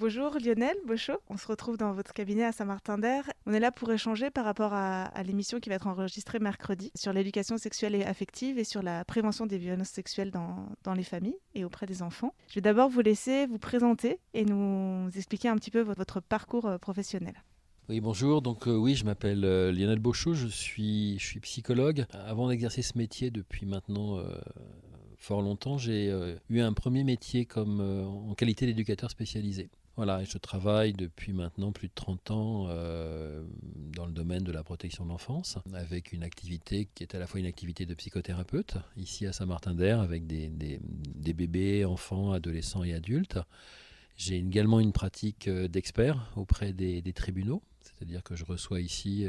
Bonjour Lionel Bochot, on se retrouve dans votre cabinet à Saint-Martin-d'Hères. On est là pour échanger par rapport à l'émission qui va être enregistrée mercredi sur l'éducation sexuelle et affective et sur la prévention des violences sexuelles dans les familles et auprès des enfants. Je vais d'abord vous laisser vous présenter et nous expliquer un petit peu votre parcours professionnel. Oui, bonjour. Oui, je m'appelle Lionel Bochot, je suis psychologue. Avant d'exercer ce métier depuis maintenant fort longtemps, j'ai eu un premier métier en qualité d'éducateur spécialisé. Voilà, et je travaille depuis maintenant plus de 30 ans dans le domaine de la protection de l'enfance, avec une activité qui est à la fois une activité de psychothérapeute, ici à Saint-Martin-d'Hères, avec des bébés, enfants, adolescents et adultes. J'ai également une pratique d'expert auprès des tribunaux, c'est-à-dire que je reçois ici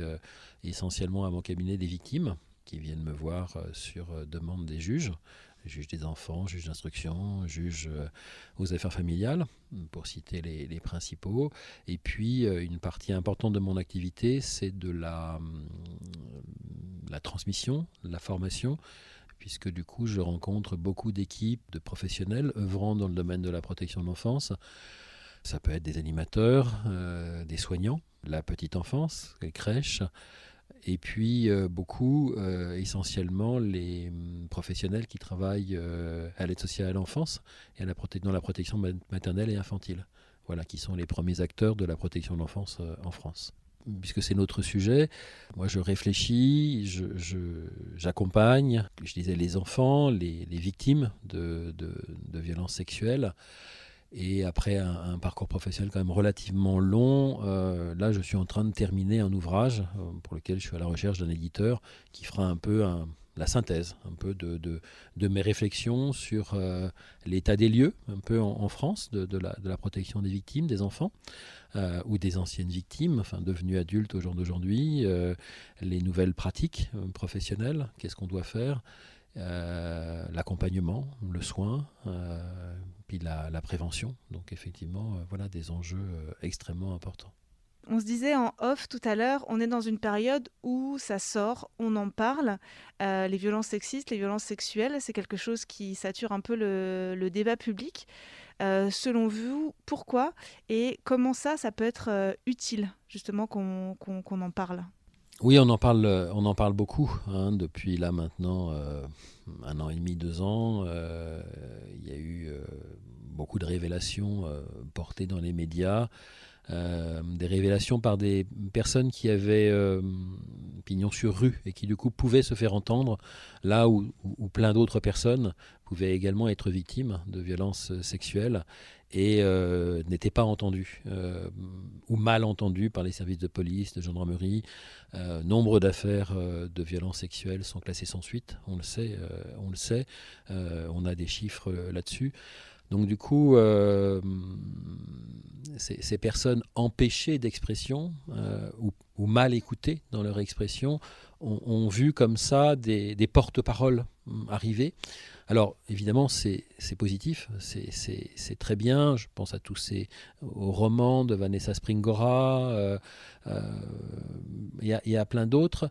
essentiellement à mon cabinet des victimes qui viennent me voir sur demande des juges des enfants, juges d'instruction, juges aux affaires familiales, pour citer les principaux. Et puis une partie importante de mon activité, c'est de la transmission, de la formation, puisque du coup je rencontre beaucoup d'équipes de professionnels œuvrant dans le domaine de la protection de l'enfance. Ça peut être des animateurs, des soignants, la petite enfance, les crèches, et puis essentiellement les professionnels qui travaillent à l'aide sociale à l'enfance et dans la protection maternelle et infantile. Voilà, qui sont les premiers acteurs de la protection de l'enfance en France. Puisque c'est notre sujet, moi je réfléchis, j'accompagne, je disais les enfants, les victimes de violences sexuelles. Et après un parcours professionnel quand même relativement long, là je suis en train de terminer un ouvrage pour lequel je suis à la recherche d'un éditeur qui fera un peu la synthèse un peu de mes réflexions sur l'état des lieux un peu en France de la protection des victimes, des enfants ou des anciennes victimes, enfin devenues adultes au jour d'aujourd'hui, les nouvelles pratiques professionnelles, qu'est-ce qu'on doit faire, l'accompagnement, le soin, puis la prévention. Donc effectivement, voilà des enjeux extrêmement importants. On se disait en off tout à l'heure, on est dans une période où ça sort, on en parle. Les violences sexistes, les violences sexuelles, c'est quelque chose qui sature un peu le débat public. Selon vous, pourquoi et comment ça peut être utile justement qu'on en parle? Oui, on en parle beaucoup hein, depuis là maintenant 1 an et demi, 2 ans. Il y a eu beaucoup de révélations portées dans les médias. Des révélations par des personnes qui avaient pignon sur rue et qui du coup pouvaient se faire entendre là où plein d'autres personnes pouvaient également être victimes de violences sexuelles et n'étaient pas entendues ou mal entendues par les services de police, de gendarmerie. Nombre d'affaires de violences sexuelles sont classées sans suite, on le sait, on a des chiffres là-dessus. Donc du coup, ces personnes empêchées d'expression ou mal écoutées dans leur expression ont vu comme ça des porte-paroles arriver. Alors évidemment, c'est positif, c'est très bien. Je pense aux romans de Vanessa Springora, il y a plein d'autres.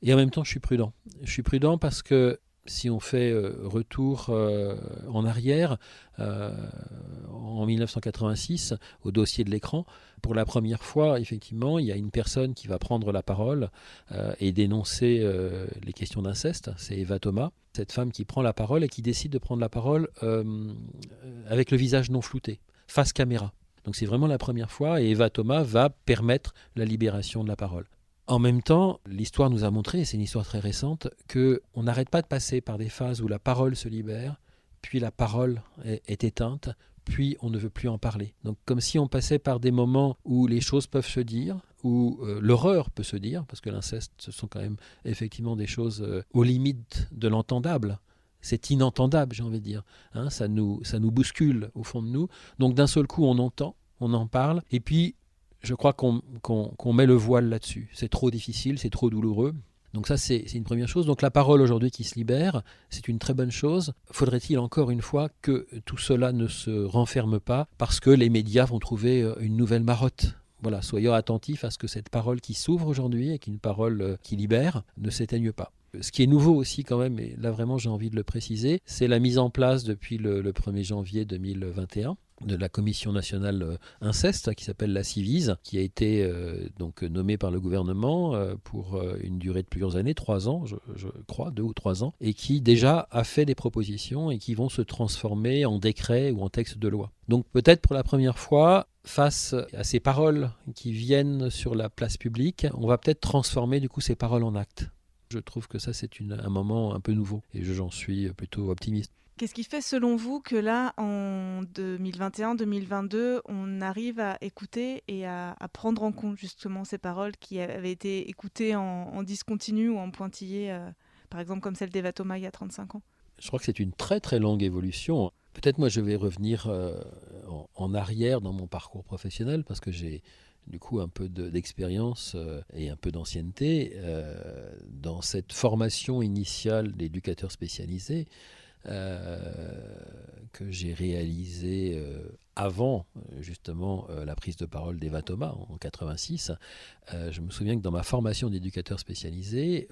Et en même temps, je suis prudent. Je suis prudent parce que si on fait retour en arrière, en 1986, au dossier de l'écran, pour la première fois, effectivement, il y a une personne qui va prendre la parole et dénoncer les questions d'inceste. C'est Eva Thomas, cette femme qui prend la parole et qui décide de prendre la parole avec le visage non flouté, face caméra. Donc c'est vraiment la première fois et Eva Thomas va permettre la libération de la parole. En même temps, l'histoire nous a montré, et c'est une histoire très récente, qu'on n'arrête pas de passer par des phases où la parole se libère, puis la parole est éteinte, puis on ne veut plus en parler. Donc comme si on passait par des moments où les choses peuvent se dire, où l'horreur peut se dire, parce que l'inceste, ce sont quand même effectivement des choses aux limites de l'entendable. C'est inentendable, j'ai envie de dire. Hein, ça nous bouscule au fond de nous. Donc d'un seul coup, on entend, on en parle, et puis je crois qu'on met le voile là-dessus. C'est trop difficile, c'est trop douloureux. Donc ça, c'est une première chose. Donc la parole aujourd'hui qui se libère, c'est une très bonne chose. Faudrait-il encore une fois que tout cela ne se renferme pas parce que les médias vont trouver une nouvelle marotte voilà, soyons attentifs à ce que cette parole qui s'ouvre aujourd'hui et qui est une parole qui libère ne s'éteigne pas. Ce qui est nouveau aussi quand même, et là vraiment j'ai envie de le préciser, c'est la mise en place depuis le 1er janvier 2021 de la Commission nationale inceste qui s'appelle la Civise, qui a été donc nommée par le gouvernement pour une durée de plusieurs années, 3 ans je crois, 2 ou 3 ans, et qui déjà a fait des propositions et qui vont se transformer en décret ou en texte de loi. Donc peut-être pour la première fois, face à ces paroles qui viennent sur la place publique, on va peut-être transformer du coup ces paroles en actes. Je trouve que ça, c'est un moment un peu nouveau et j'en suis plutôt optimiste. Qu'est-ce qui fait, selon vous, que là, en 2021-2022, on arrive à écouter et à prendre en compte justement ces paroles qui avaient été écoutées en discontinu ou en pointillé, par exemple comme celle d'Eva Thomas il y a 35 ans? Je crois que c'est une très très longue évolution. Peut-être moi je vais revenir en arrière dans mon parcours professionnel parce que j'ai du coup un peu d'expérience et un peu d'ancienneté dans cette formation initiale d'éducateur spécialisé que j'ai réalisée avant justement la prise de parole d'Eva Thomas en 86. Je me souviens que dans ma formation d'éducateur spécialisé,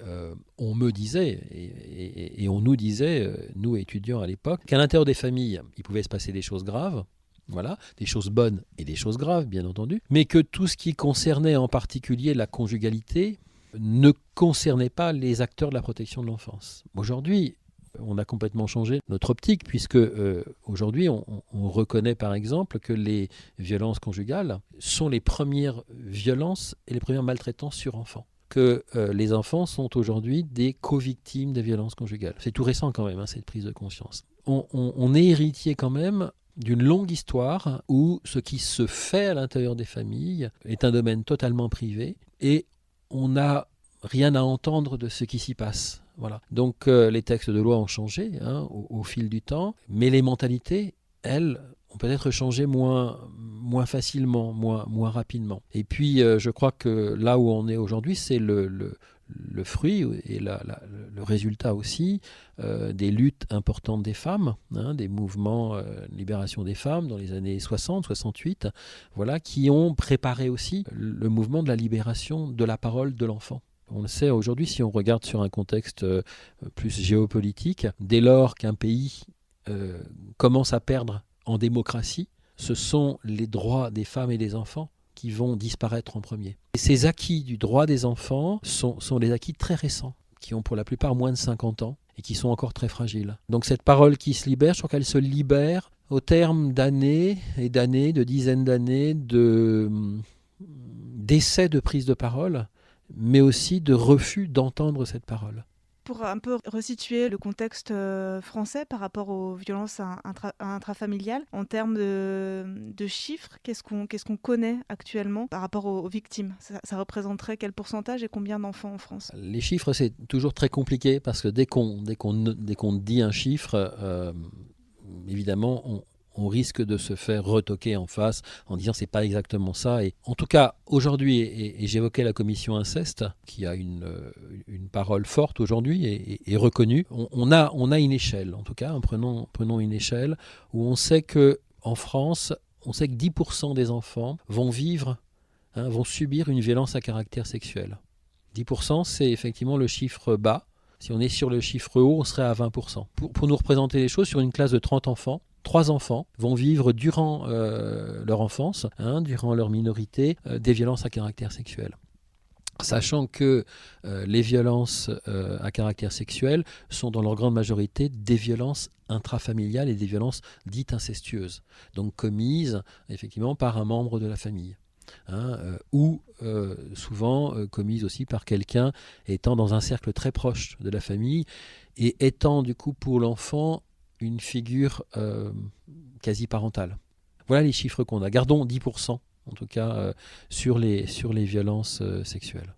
on me disait et on nous disait, nous étudiants à l'époque, qu'à l'intérieur des familles, il pouvait se passer des choses graves. Voilà, des choses bonnes et des choses graves, bien entendu, mais que tout ce qui concernait en particulier la conjugalité ne concernait pas les acteurs de la protection de l'enfance. Aujourd'hui, on a complètement changé notre optique, puisque aujourd'hui, on reconnaît par exemple que les violences conjugales sont les premières violences et les premières maltraitances sur enfants. Que les enfants sont aujourd'hui des co-victimes des violences conjugales. C'est tout récent quand même, cette prise de conscience. On est héritier quand même d'une longue histoire où ce qui se fait à l'intérieur des familles est un domaine totalement privé et on n'a rien à entendre de ce qui s'y passe. Voilà. Donc les textes de loi ont changé au fil du temps, mais les mentalités, elles, ont peut-être changé moins facilement, moins rapidement. Et puis je crois que là où on est aujourd'hui, c'est le fruit et le résultat aussi des luttes importantes des femmes, des mouvements de libération des femmes dans les années 60, 68, voilà, qui ont préparé aussi le mouvement de la libération de la parole de l'enfant. On le sait aujourd'hui, si on regarde sur un contexte plus géopolitique, dès lors qu'un pays commence à perdre en démocratie, ce sont les droits des femmes et des enfants qui vont disparaître en premier. Et ces acquis du droit des enfants sont des acquis très récents, qui ont pour la plupart moins de 50 ans et qui sont encore très fragiles. Donc cette parole qui se libère, je crois qu'elle se libère au terme d'années et d'années, de dizaines d'années d'essais de prise de parole, mais aussi de refus d'entendre cette parole. Pour un peu resituer le contexte français par rapport aux violences intrafamiliales, en termes de chiffres, qu'est-ce qu'on connaît actuellement par rapport aux victimes? Ça représenterait quel pourcentage et combien d'enfants en France? Les chiffres, c'est toujours très compliqué parce que dès qu'on dit un chiffre, évidemment, on risque de se faire retoquer en face en disant c'est pas exactement ça. Et en tout cas, aujourd'hui, et j'évoquais la commission inceste, qui a une parole forte aujourd'hui et reconnue, on a une échelle, en tout cas, prenons une échelle où on sait que en France, on sait que 10% des enfants vont subir une violence à caractère sexuel. 10%, c'est effectivement le chiffre bas. Si on est sur le chiffre haut, on serait à 20%. Pour nous représenter les choses, sur une classe de 30 enfants, 3 enfants vont vivre durant leur enfance, durant leur minorité, des violences à caractère sexuel. Sachant que les violences à caractère sexuel sont dans leur grande majorité des violences intrafamiliales et des violences dites incestueuses, donc commises effectivement par un membre de la famille. Ou souvent commises aussi par quelqu'un étant dans un cercle très proche de la famille et étant du coup pour l'enfant une figure quasi parentale. Voilà les chiffres qu'on a. Gardons 10% en tout cas sur les violences sexuelles.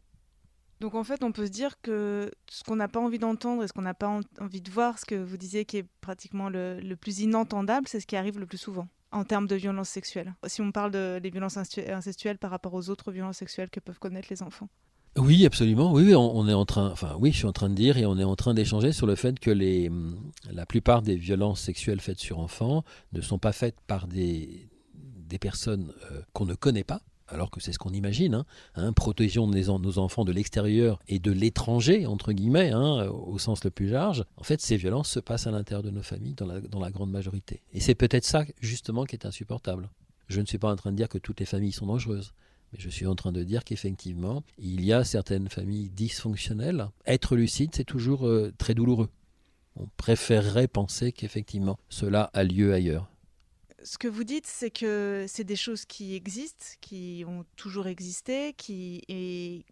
Donc en fait, on peut se dire que ce qu'on n'a pas envie d'entendre et ce qu'on n'a pas envie de voir, ce que vous disiez qui est pratiquement le plus inentendable, c'est ce qui arrive le plus souvent en termes de violences sexuelles. Si on parle des violences incestuelles par rapport aux autres violences sexuelles que peuvent connaître les enfants. Oui, absolument. Oui, on est en train. Enfin, oui, je suis en train de dire et on est en train d'échanger sur le fait que la plupart des violences sexuelles faites sur enfants ne sont pas faites par des personnes qu'on ne connaît pas. alors que c'est ce qu'on imagine, protégeons nos enfants de l'extérieur et de l'étranger, entre guillemets, au sens le plus large. En fait, ces violences se passent à l'intérieur de nos familles, dans la grande majorité. Et c'est peut-être ça, justement, qui est insupportable. Je ne suis pas en train de dire que toutes les familles sont dangereuses, mais je suis en train de dire qu'effectivement, il y a certaines familles dysfonctionnelles. Être lucide, c'est toujours très douloureux. On préférerait penser qu'effectivement, cela a lieu ailleurs. Ce que vous dites, c'est que c'est des choses qui existent, qui ont toujours existé,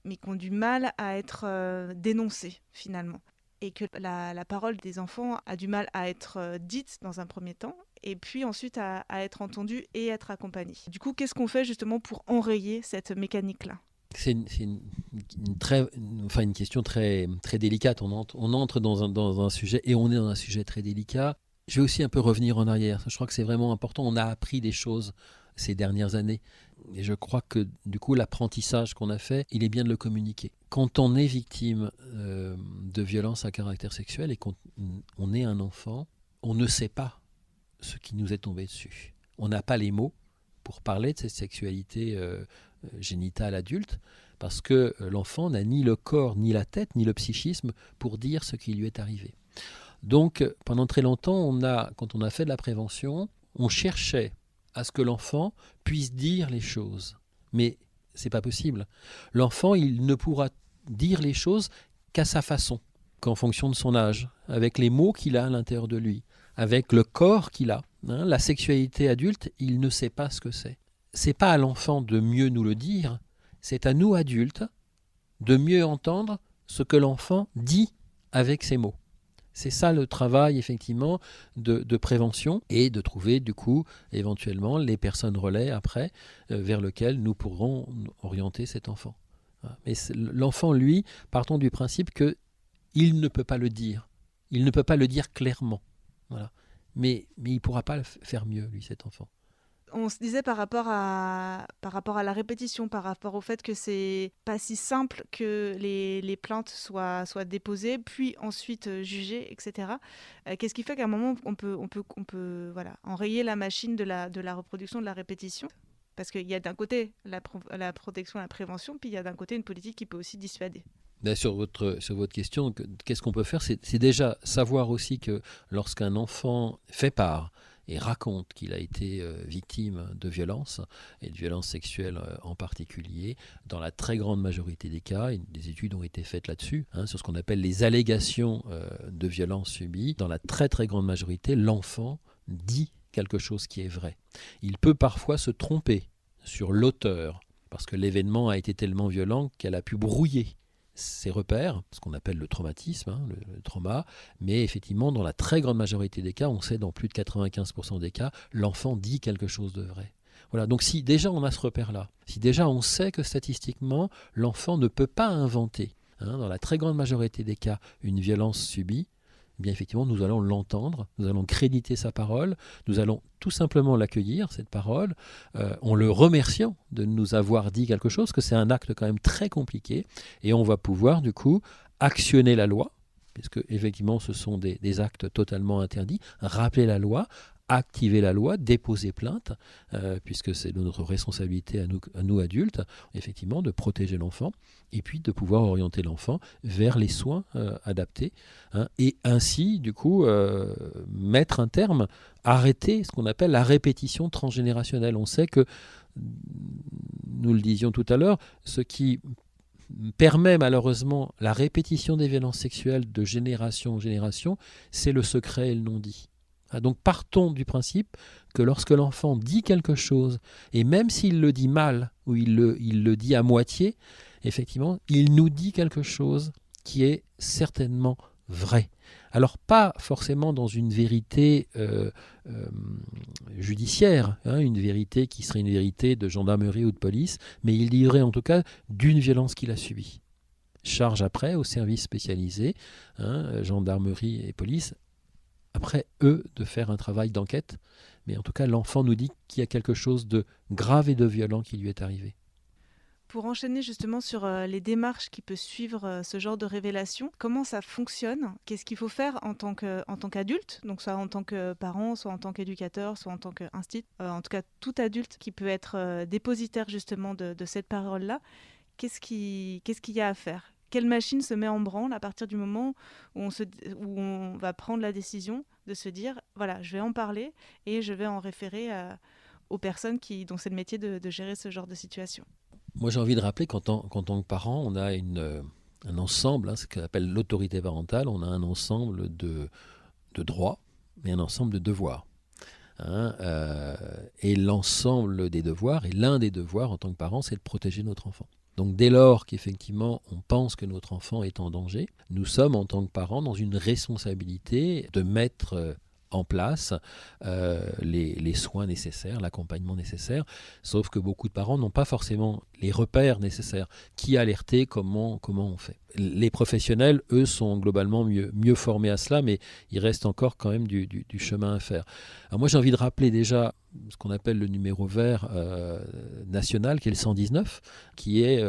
mais qui ont du mal à être dénoncées finalement. Et que la parole des enfants a du mal à être dite dans un premier temps, et puis ensuite à être entendue et être accompagnée. Du coup, qu'est-ce qu'on fait justement pour enrayer cette mécanique-là ? C'est une question très, très délicate. On entre dans un sujet, et on est dans un sujet très délicat. Je vais aussi un peu revenir en arrière. Je crois que c'est vraiment important. On a appris des choses ces dernières années. Et je crois que du coup, l'apprentissage qu'on a fait, il est bien de le communiquer. Quand on est victime de violences à caractère sexuel et qu'on est un enfant, on ne sait pas ce qui nous est tombé dessus. On n'a pas les mots pour parler de cette sexualité génitale adulte, parce que l'enfant n'a ni le corps, ni la tête, ni le psychisme pour dire ce qui lui est arrivé. Donc, pendant très longtemps, quand on a fait de la prévention, on cherchait à ce que l'enfant puisse dire les choses. Mais c'est pas possible. L'enfant, il ne pourra dire les choses qu'à sa façon, qu'en fonction de son âge, avec les mots qu'il a à l'intérieur de lui, avec le corps qu'il a. La sexualité adulte, il ne sait pas ce que c'est. C'est pas à l'enfant de mieux nous le dire, c'est à nous adultes de mieux entendre ce que l'enfant dit avec ses mots. C'est ça le travail, effectivement, de prévention, et de trouver, du coup, éventuellement, les personnes relais après, vers lesquelles nous pourrons orienter cet enfant. Mais l'enfant, lui, partons du principe qu'il ne peut pas le dire. Il ne peut pas le dire clairement. Voilà. Mais il ne pourra pas le faire mieux, lui, cet enfant. On se disait par rapport à la répétition, par rapport au fait que c'est pas si simple que les plaintes soient déposées, puis ensuite jugées, etc. Qu'est-ce qui fait qu'à un moment on peut voilà, enrayer la machine de la reproduction, de la répétition ? Parce qu'il y a d'un côté la protection, la prévention, puis il y a d'un côté une politique qui peut aussi dissuader. Sur votre question, qu'est-ce qu'on peut faire ? C'est déjà savoir aussi que lorsqu'un enfant fait part et raconte qu'il a été victime de violences, et de violences sexuelles en particulier, dans la très grande majorité des cas, et des études ont été faites là-dessus, sur ce qu'on appelle les allégations de violences subies, dans la très très grande majorité, l'enfant dit quelque chose qui est vrai. Il peut parfois se tromper sur l'auteur, parce que l'événement a été tellement violent qu'elle a pu brouiller ses repères, ce qu'on appelle le traumatisme, le trauma, mais effectivement, dans la très grande majorité des cas, on sait dans plus de 95% des cas, l'enfant dit quelque chose de vrai. Voilà, donc si déjà on a ce repère-là, si déjà on sait que statistiquement, l'enfant ne peut pas inventer, dans la très grande majorité des cas, une violence subie, eh bien effectivement, nous allons l'entendre, nous allons créditer sa parole, nous allons tout simplement l'accueillir, cette parole, en le remerciant de nous avoir dit quelque chose, que c'est un acte quand même très compliqué, et on va pouvoir du coup actionner la loi, puisque effectivement ce sont des actes totalement interdits, rappeler la loi, activer la loi, déposer plainte, puisque c'est de notre responsabilité à nous adultes, effectivement, de protéger l'enfant, et puis de pouvoir orienter l'enfant vers les soins adaptés, et ainsi, du coup, mettre un terme, arrêter ce qu'on appelle la répétition transgénérationnelle. On sait que, nous le disions tout à l'heure, ce qui permet malheureusement la répétition des violences sexuelles de génération en génération, c'est le secret et le non-dit. Donc partons du principe que lorsque l'enfant dit quelque chose, et même s'il le dit mal, ou il le dit à moitié, effectivement, il nous dit quelque chose qui est certainement vrai. Alors pas forcément dans une vérité judiciaire, une vérité qui serait une vérité de gendarmerie ou de police, mais il dirait en tout cas d'une violence qu'il a subie. Charge après aux services spécialisés, gendarmerie et police, après eux de faire un travail d'enquête, mais en tout cas l'enfant nous dit qu'il y a quelque chose de grave et de violent qui lui est arrivé. Pour enchaîner justement sur les démarches qui peuvent suivre ce genre de révélation, comment ça fonctionne? Qu'est-ce qu'il faut faire en tant qu'adulte, donc soit en tant que parent, soit en tant qu'éducateur, soit en tant qu'institut, en tout cas tout adulte qui peut être dépositaire justement de cette parole-là, qu'est-ce qu'il y a à faire? Quelle machine se met en branle à partir du moment où on va prendre la décision de se dire, voilà, je vais en parler et je vais en référer aux personnes dont c'est le métier de gérer ce genre de situation? Moi, j'ai envie de rappeler qu'en tant que parent, on a un ensemble, ce qu'on appelle l'autorité parentale, on a un ensemble de droits et un ensemble de devoirs. Et l'ensemble des devoirs, et l'un des devoirs en tant que parent, c'est de protéger notre enfant. Donc dès lors qu'effectivement on pense que notre enfant est en danger, nous sommes en tant que parents dans une responsabilité de mettre en place les soins nécessaires, l'accompagnement nécessaire, sauf que beaucoup de parents n'ont pas forcément les repères nécessaires. Qui alerter, comment on fait? Les professionnels, eux, sont globalement mieux formés à cela, mais il reste encore quand même du chemin à faire. Alors moi, j'ai envie de rappeler déjà ce qu'on appelle le numéro vert national, qui est le 119, qui est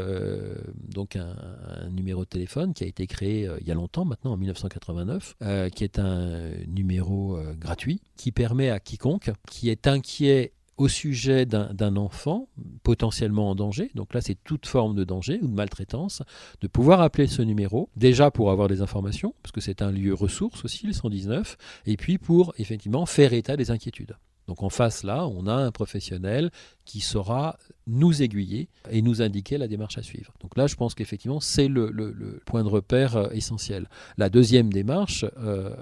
donc un numéro de téléphone qui a été créé il y a longtemps, maintenant en 1989, qui est un numéro gratuit, qui permet à quiconque qui est inquiet au sujet d'un enfant potentiellement en danger, donc là c'est toute forme de danger ou de maltraitance, de pouvoir appeler ce numéro, déjà pour avoir des informations, parce que c'est un lieu ressource aussi, le 119, et puis pour effectivement faire état des inquiétudes. Donc en face là, on a un professionnel qui saura nous aiguiller et nous indiquer la démarche à suivre. Donc là, je pense qu'effectivement, c'est le point de repère essentiel. La deuxième démarche,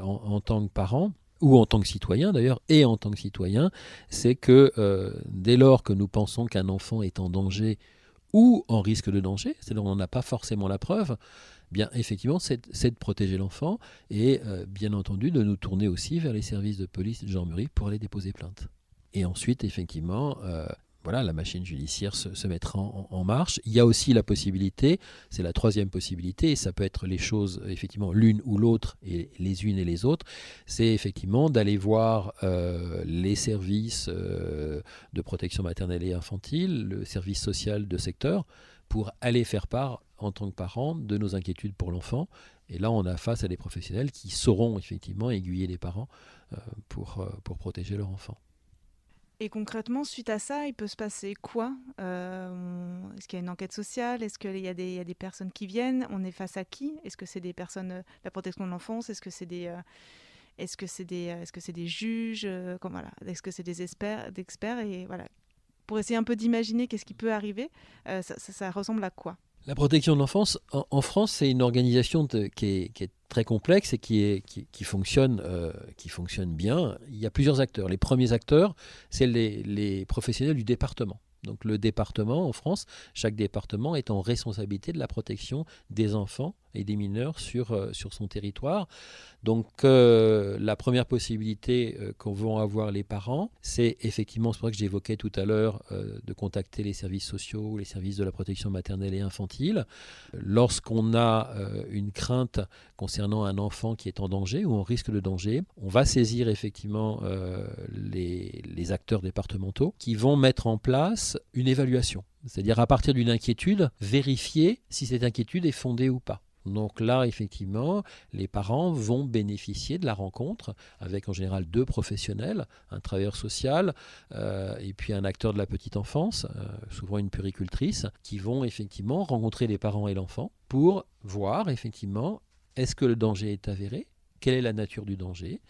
en tant que parent, ou en tant que citoyen d'ailleurs, et en tant que citoyen, c'est que dès lors que nous pensons qu'un enfant est en danger ou en risque de danger, c'est-à-dire qu'on n'a pas forcément la preuve, bien effectivement c'est de protéger l'enfant et bien entendu de nous tourner aussi vers les services de police et de gendarmerie pour aller déposer plainte. Et ensuite effectivement voilà, la machine judiciaire se mettra en marche. Il y a aussi la possibilité, c'est la troisième possibilité, et ça peut être les choses, effectivement, l'une ou l'autre, et les unes et les autres, c'est effectivement d'aller voir les services de protection maternelle et infantile, le service social de secteur, pour aller faire part, en tant que parent, de nos inquiétudes pour l'enfant. Et là, on a face à des professionnels qui sauront effectivement aiguiller les parents pour protéger leur enfant. Et concrètement, suite à ça, il peut se passer quoi? Est-ce qu'il y a une enquête sociale? Est-ce qu'il y a il y a des personnes qui viennent? On est face à qui? Est-ce que c'est des personnes de la protection de l'enfance? Est-ce que c'est des juges? Voilà. Est-ce que c'est d'experts? Et voilà. Pour essayer un peu d'imaginer qu'est-ce qui peut arriver, ça ressemble à quoi? La protection de l'enfance, en France, c'est une organisation qui est très complexe et qui fonctionne bien. Il y a plusieurs acteurs. Les premiers acteurs, c'est les professionnels du département. Donc le département en France, chaque département est en responsabilité de la protection des enfants et des mineurs sur son territoire. Donc la première possibilité qu'ont vont avoir les parents, c'est effectivement, c'est pour ça que j'évoquais tout à l'heure, de contacter les services sociaux, les services de la protection maternelle et infantile. Lorsqu'on a une crainte concernant un enfant qui est en danger ou en risque de danger, on va saisir effectivement les acteurs départementaux qui vont mettre en place une évaluation. C'est-à-dire à partir d'une inquiétude, vérifier si cette inquiétude est fondée ou pas. Donc là, effectivement, les parents vont bénéficier de la rencontre avec en général deux professionnels, un travailleur social et puis un acteur de la petite enfance, souvent une puéricultrice, qui vont effectivement rencontrer les parents et l'enfant pour voir effectivement est-ce que le danger est avéré, quelle est la nature du danger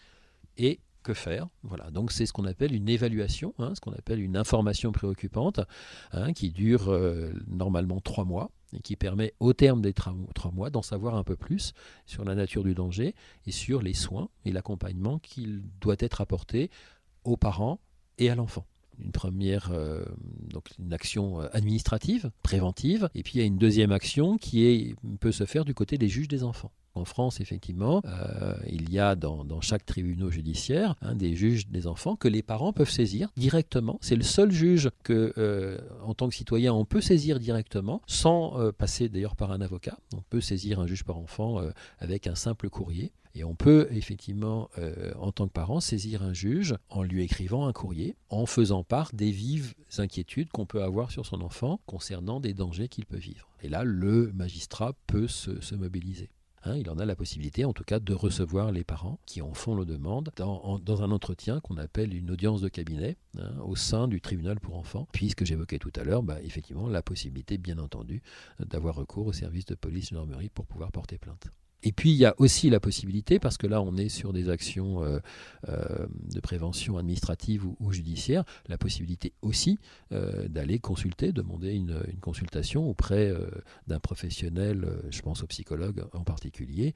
et que faire. Voilà. Donc c'est ce qu'on appelle une évaluation, ce qu'on appelle une information préoccupante, qui dure normalement 3 mois et qui permet au terme des 3 mois d'en savoir un peu plus sur la nature du danger et sur les soins et l'accompagnement qu'il doit être apporté aux parents et à l'enfant. Une première donc une action administrative, préventive, et puis il y a une deuxième action qui peut se faire du côté des juges des enfants. En France, effectivement, il y a dans chaque tribunal judiciaire des juges des enfants que les parents peuvent saisir directement. C'est le seul juge que, en tant que citoyen, on peut saisir directement, sans passer d'ailleurs par un avocat. On peut saisir un juge par enfant avec un simple courrier. Et on peut effectivement, en tant que parent, saisir un juge en lui écrivant un courrier, en faisant part des vives inquiétudes qu'on peut avoir sur son enfant concernant des dangers qu'il peut vivre. Et là, le magistrat peut se mobiliser. Il en a la possibilité, en tout cas, de recevoir les parents qui en font la demande dans un entretien qu'on appelle une audience de cabinet au sein du tribunal pour enfants, puisque j'évoquais tout à l'heure, effectivement, la possibilité, bien entendu, d'avoir recours au service de police gendarmerie pour pouvoir porter plainte. Et puis il y a aussi la possibilité, parce que là on est sur des actions de prévention administrative ou judiciaire, la possibilité aussi d'aller consulter, demander une consultation auprès d'un professionnel, je pense aux psychologues en particulier,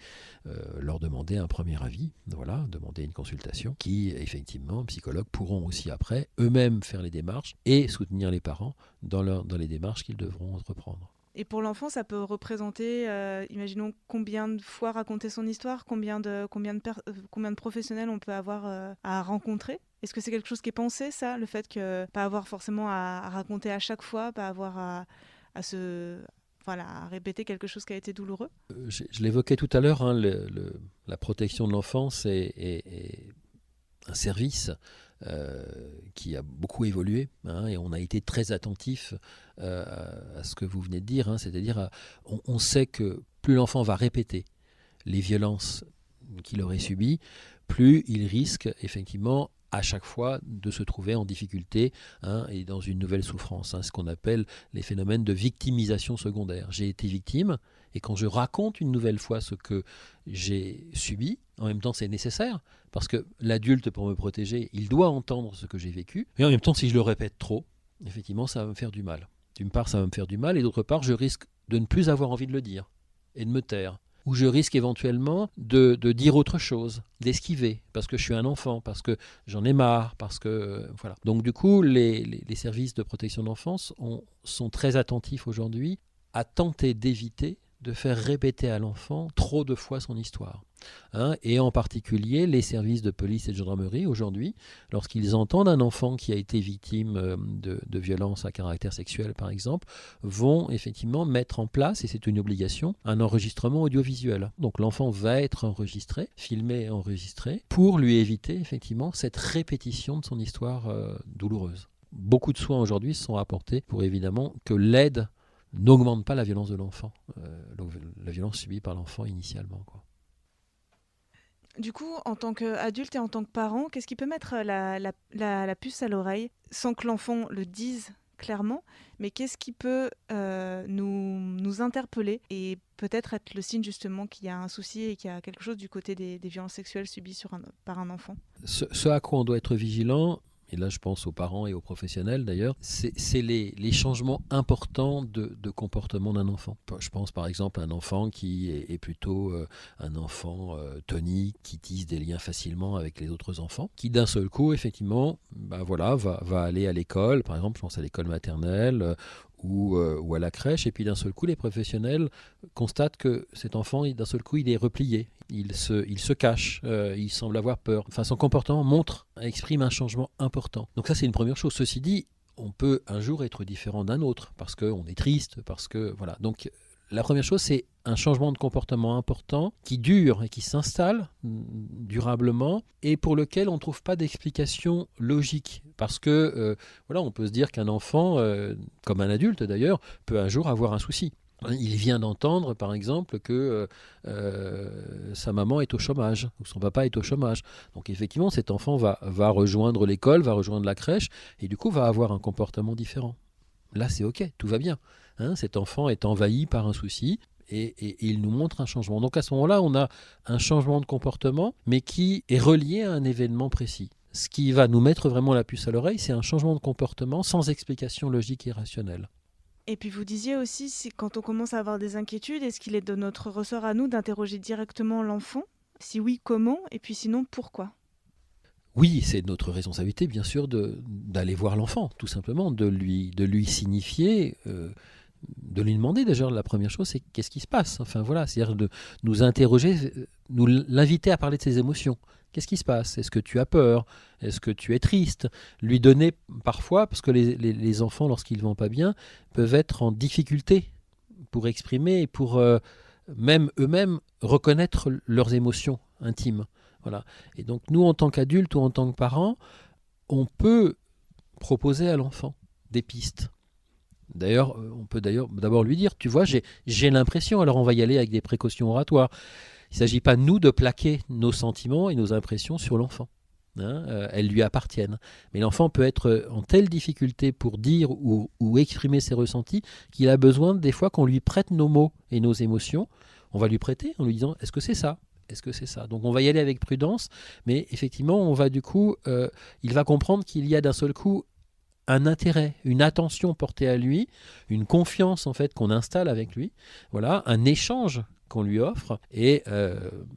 leur demander un premier avis, demander une consultation, qui effectivement, psychologues pourront aussi après eux-mêmes faire les démarches et soutenir les parents dans les démarches qu'ils devront entreprendre. Et pour l'enfant, ça peut représenter, imaginons, combien de fois raconter son histoire, combien de professionnels on peut avoir à rencontrer. Est-ce que c'est quelque chose qui est pensé, ça, le fait que pas avoir forcément à raconter à chaque fois, pas avoir à répéter quelque chose qui a été douloureux? Je l'évoquais tout à l'heure, la protection de l'enfance est un service qui a beaucoup évolué, et on a été très attentif à ce que vous venez de dire, c'est-à-dire on sait que plus l'enfant va répéter les violences qu'il aurait subies, plus il risque effectivement à chaque fois de se trouver en difficulté et dans une nouvelle souffrance, ce qu'on appelle les phénomènes de victimisation secondaire. J'ai été victime, et quand je raconte une nouvelle fois ce que j'ai subi, en même temps c'est nécessaire, parce que l'adulte, pour me protéger, il doit entendre ce que j'ai vécu, et en même temps si je le répète trop, effectivement ça va me faire du mal. D'une part ça va me faire du mal, et d'autre part je risque de ne plus avoir envie de le dire, et de me taire. Ou je risque éventuellement de dire autre chose, d'esquiver, parce que je suis un enfant, parce que j'en ai marre, parce que... voilà. Donc du coup, les services de protection de l'enfance sont très attentifs aujourd'hui à tenter d'éviter de faire répéter à l'enfant trop de fois son histoire. Et en particulier, les services de police et de gendarmerie, aujourd'hui, lorsqu'ils entendent un enfant qui a été victime de violences à caractère sexuel, par exemple, vont effectivement mettre en place, et c'est une obligation, un enregistrement audiovisuel. Donc l'enfant va être enregistré, filmé et enregistré, pour lui éviter effectivement cette répétition de son histoire douloureuse. Beaucoup de soins aujourd'hui sont apportés pour évidemment que l'aide n'augmente pas la violence de l'enfant, la violence subie par l'enfant initialement, quoi. Du coup, en tant qu'adulte et en tant que parent, qu'est-ce qui peut mettre la puce à l'oreille sans que l'enfant le dise clairement, mais qu'est-ce qui peut nous interpeller et peut-être être le signe justement qu'il y a un souci et qu'il y a quelque chose du côté des violences sexuelles subies par un enfant? Ce à quoi on doit être vigilant, et là je pense aux parents et aux professionnels d'ailleurs, c'est les changements importants de comportement d'un enfant. Je pense par exemple à un enfant qui est plutôt un enfant tonique, qui tisse des liens facilement avec les autres enfants, qui d'un seul coup effectivement va aller à l'école, par exemple je pense à l'école maternelle, ou à la crèche, et puis d'un seul coup les professionnels constatent que cet enfant d'un seul coup il est replié, il se cache, il semble avoir peur, enfin son comportement exprime un changement important. Donc ça c'est une première chose. Ceci dit, on peut un jour être différent d'un autre parce qu'on est triste, parce que voilà. Donc la première chose, c'est un changement de comportement important qui dure et qui s'installe durablement et pour lequel on ne trouve pas d'explication logique. Parce que, on peut se dire qu'un enfant, comme un adulte d'ailleurs, peut un jour avoir un souci. Il vient d'entendre, par exemple, que sa maman est au chômage ou son papa est au chômage. Donc effectivement, cet enfant va rejoindre l'école, va rejoindre la crèche et du coup va avoir un comportement différent. Là, c'est OK, tout va bien. Cet enfant est envahi par un souci et il nous montre un changement. Donc à ce moment-là, on a un changement de comportement, mais qui est relié à un événement précis. Ce qui va nous mettre vraiment la puce à l'oreille, c'est un changement de comportement sans explication logique et rationnelle. Et puis vous disiez aussi, quand on commence à avoir des inquiétudes, est-ce qu'il est de notre ressort à nous d'interroger directement l'enfant? Si oui, comment? Et puis sinon, pourquoi? Oui, c'est notre responsabilité, bien sûr, d'aller voir l'enfant, tout simplement, de lui signifier, de lui demander déjà, la première chose, c'est qu'est-ce qui se passe? Enfin voilà, c'est-à-dire de nous interroger, l'inviter à parler de ses émotions. Qu'est-ce qui se passe? Est-ce que tu as peur? Est-ce que tu es triste? Lui donner parfois, parce que les enfants, lorsqu'ils ne vont pas bien, peuvent être en difficulté pour exprimer et pour même eux-mêmes reconnaître leurs émotions. intime. Voilà. Et donc nous, en tant qu'adultes ou en tant que parents, on peut proposer à l'enfant des pistes. D'ailleurs, on peut d'abord lui dire, tu vois, j'ai l'impression, alors on va y aller avec des précautions oratoires. Il ne s'agit pas, nous, de plaquer nos sentiments et nos impressions sur l'enfant. Elles lui appartiennent. Mais l'enfant peut être en telle difficulté pour dire ou exprimer ses ressentis qu'il a besoin des fois qu'on lui prête nos mots et nos émotions. On va lui prêter en lui disant, est-ce que c'est ça ? Est-ce que c'est ça ? Donc on va y aller avec prudence, mais effectivement, on va du coup, il va comprendre qu'il y a d'un seul coup un intérêt, une attention portée à lui, une confiance en fait qu'on installe avec lui, voilà, un échange qu'on lui offre, et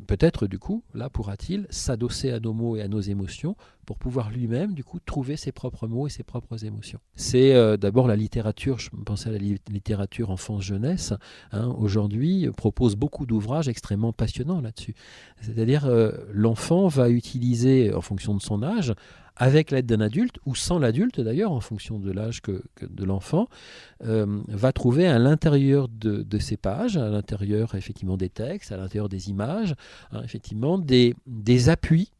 peut-être du coup, là pourra-t-il s'adosser à nos mots et à nos émotions pour pouvoir lui-même du coup trouver ses propres mots et ses propres émotions. C'est d'abord la littérature, je pensais à la littérature enfance-jeunesse, aujourd'hui propose beaucoup d'ouvrages extrêmement passionnants là-dessus. C'est-à-dire l'enfant va utiliser, en fonction de son âge, avec l'aide d'un adulte, ou sans l'adulte d'ailleurs, en fonction de l'âge que de l'enfant, va trouver à l'intérieur de ces pages, à l'intérieur effectivement des textes, à l'intérieur des images, effectivement des appuis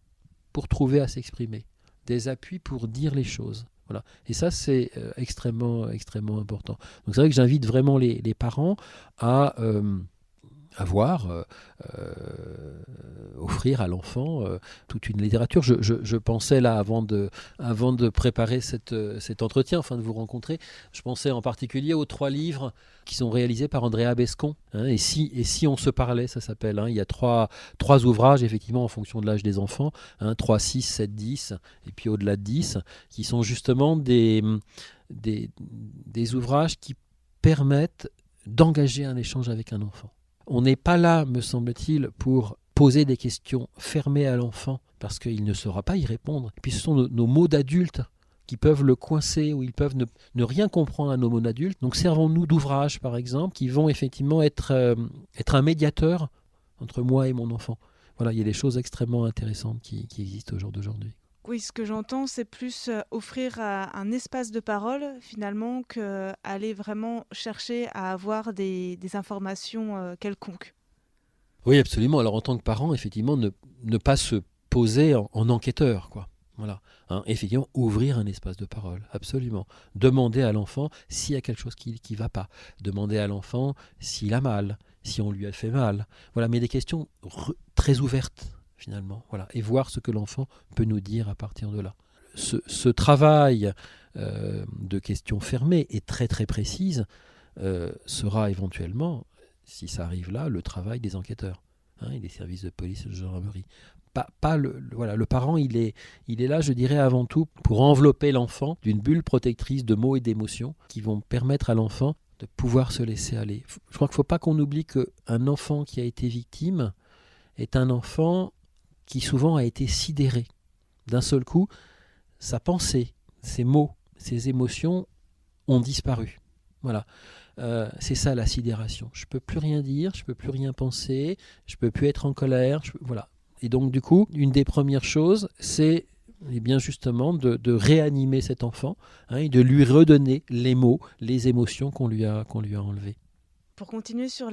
pour trouver à s'exprimer, des appuis pour dire les choses. Voilà. Et ça, c'est extrêmement, extrêmement important. Donc c'est vrai que j'invite vraiment les parents à avoir, offrir à l'enfant toute une littérature. Je pensais là, avant de préparer cet entretien, enfin de vous rencontrer, je pensais en particulier aux 3 livres qui sont réalisés par Andrea Bescon. Et si on se parlait, ça s'appelle. Il y a trois ouvrages, effectivement, en fonction de l'âge des enfants, 3, 6, 7, 10, et puis au-delà de 10, qui sont justement des ouvrages qui permettent d'engager un échange avec un enfant. On n'est pas là, me semble-t-il, pour poser des questions fermées à l'enfant, parce qu'il ne saura pas y répondre. Et puis ce sont nos mots d'adultes qui peuvent le coincer, ou ils peuvent ne rien comprendre à nos mots d'adultes. Donc servons-nous d'ouvrages, par exemple, qui vont effectivement être un médiateur entre moi et mon enfant. Voilà, il y a des choses extrêmement intéressantes qui existent au jour d'aujourd'hui. Oui, ce que j'entends, c'est plus offrir un espace de parole, finalement, qu'aller vraiment chercher à avoir des informations quelconques. Oui, absolument. Alors en tant que parent, effectivement, ne pas se poser en enquêteur, quoi. Voilà. Effectivement, ouvrir un espace de parole, absolument. Demander à l'enfant s'il y a quelque chose qui ne va pas. Demander à l'enfant s'il a mal, si on lui a fait mal. Voilà, mais des questions très ouvertes, finalement. Voilà. Et voir ce que l'enfant peut nous dire à partir de là. Ce travail de questions fermées et très très précises sera éventuellement, si ça arrive là, le travail des enquêteurs et des services de police et de gendarmerie. Le parent, il est là, je dirais, avant tout pour envelopper l'enfant d'une bulle protectrice de mots et d'émotions qui vont permettre à l'enfant de pouvoir se laisser aller. Je crois qu'il ne faut pas qu'on oublie qu'un enfant qui a été victime est un enfant qui souvent a été sidéré. D'un seul coup, sa pensée, ses mots, ses émotions ont disparu. Voilà. C'est ça la sidération. Je ne peux plus rien dire, je ne peux plus rien penser, je ne peux plus être en colère. Voilà. Et donc, du coup, une des premières choses, c'est bien justement de réanimer cet enfant et de lui redonner les mots, les émotions qu'on lui a enlevées. Pour continuer sur